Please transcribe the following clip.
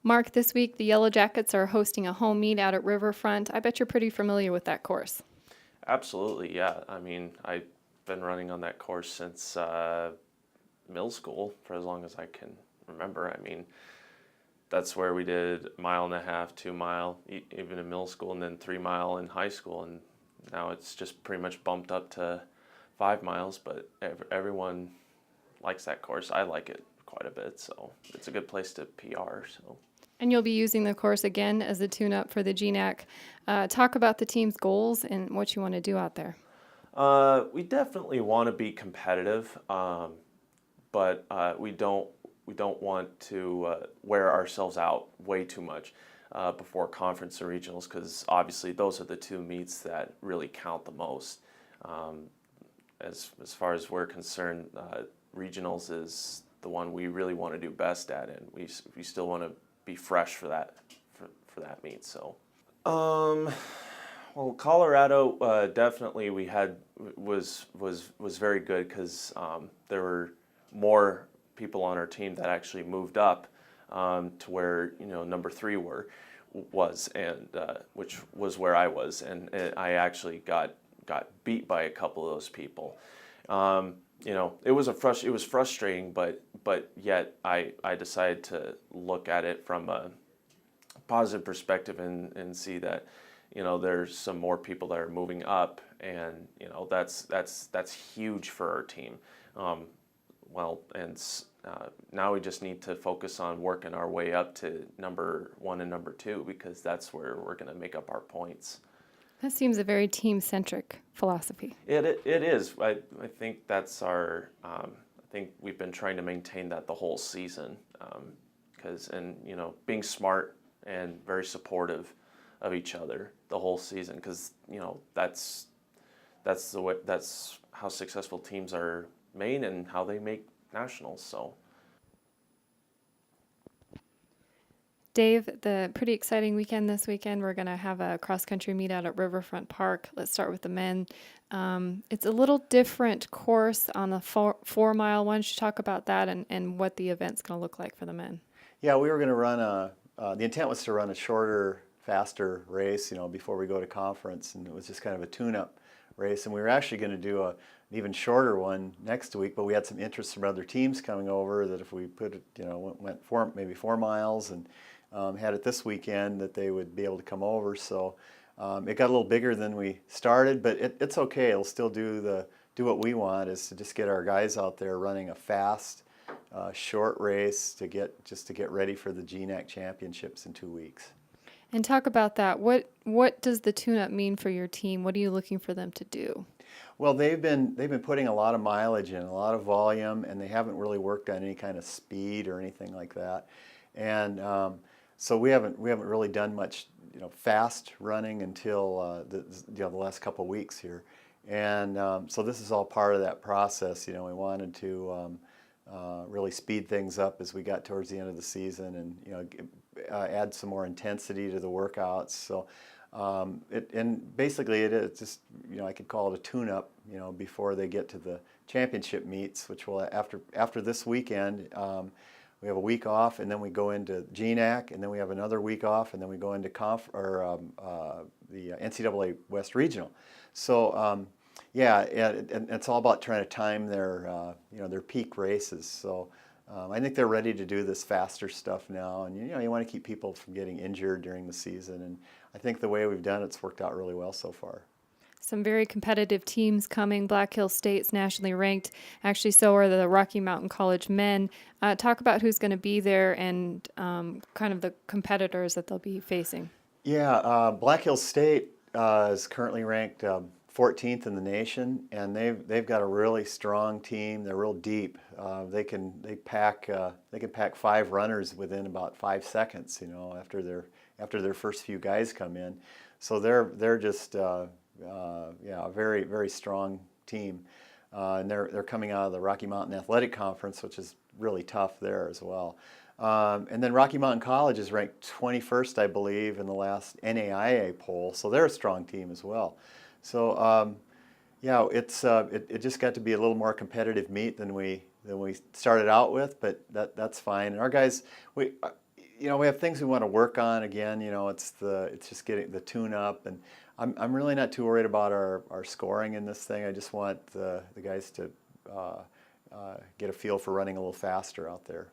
Mark, this week the Yellowjackets are hosting a home meet out at Riverfront. I bet you're pretty familiar with that course. Absolutely, yeah. I mean, I've been running on that course since middle school for as long as I can remember. I mean, that's where we did 1.5 mile, 2 mile, even in middle school, and then 3 mile in high school. And now it's just pretty much bumped up to 5 miles. But everyone likes that course. I like it quite a bit, so it's a good place to PR. So. And you'll be using the course again as a tune-up for the GNAC. Talk about the team's goals and what you want to do out there. We definitely want to be competitive, but we don't want to wear ourselves out way too much before conference and regionals, because obviously those are the two meets that really count the most. As far as we're concerned, regionals is the one we really want to do best at, and we still want to be fresh for that meet. So, well, Colorado definitely was very good, because there were more people on our team that actually moved up to where number 3 was, and which was where I was, and I actually got beat by a couple of those people. It was frustrating, but yet I decided to look at it from a positive perspective and see that there's some more people that are moving up, and that's huge for our team. Now we just need to focus on working our way up to number 1 and number 2, because that's where we're going to make up our points. That seems a very team-centric philosophy. It is. I think that's our. I think we've been trying to maintain that the whole season, being smart and very supportive of each other the whole season, because that's the way, that's how successful teams are made and how they make nationals. So. Dave, the pretty exciting weekend this weekend. We're going to have a cross-country meet out at Riverfront Park. Let's start with the men. It's a little different course on the 4 mile one. Should talk about that and what the event's going to look like for the men. Yeah, we were going to run the intent was to run a shorter, faster race, before we go to conference, and it was just kind of a tune-up race. And we were actually going to do an even shorter one next week, but we had some interest from other teams coming over that if we put it, went maybe 4 miles and had it this weekend, that they would be able to come over. So it got a little bigger than we started, but it's okay. It'll still do what we want, is to just get our guys out there running a fast, short race to get ready for the GNAC championships in 2 weeks. And talk about that. What does the tune-up mean for your team? What are you looking for them to do? Well, they've been putting a lot of mileage in, a lot of volume, and they haven't really worked on any kind of speed or anything like that. And so we haven't really done much fast running until the last couple of weeks here. And so this is all part of that process. We wanted to really speed things up as we got towards the end of the season, and add some more intensity to the workouts. So basically it is just I could call it a tune-up before they get to the championship meets, which will after this weekend. We have a week off, and then we go into GNAC, and then we have another week off, and then we go into the NCAA West Regional. So yeah, and it's all about trying to time their their peak races. So I think they're ready to do this faster stuff now, and you want to keep people from getting injured during the season, and I think the way we've done it's worked out really well so far. Some very competitive teams coming. Black Hills State's nationally ranked. Actually, so are the Rocky Mountain College men. Talk about who's going to be there and kind of the competitors that they'll be facing. Yeah, Black Hills State is currently ranked 14th in the nation, and they've got a really strong team. They're real deep. They can pack 5 runners within about 5 seconds. After their first few guys come in, so they're just a very, very strong team, and they're coming out of the Rocky Mountain Athletic Conference, which is really tough there as well. And then Rocky Mountain College is ranked 21st, I believe, in the last NAIA poll, so they're a strong team as well. So yeah, it just got to be a little more competitive meet than we started out with, but that's fine. And our guys, we have things we want to work on. Again, it's just getting the tune up, and I'm really not too worried about our scoring in this thing. I just want the guys to get a feel for running a little faster out there.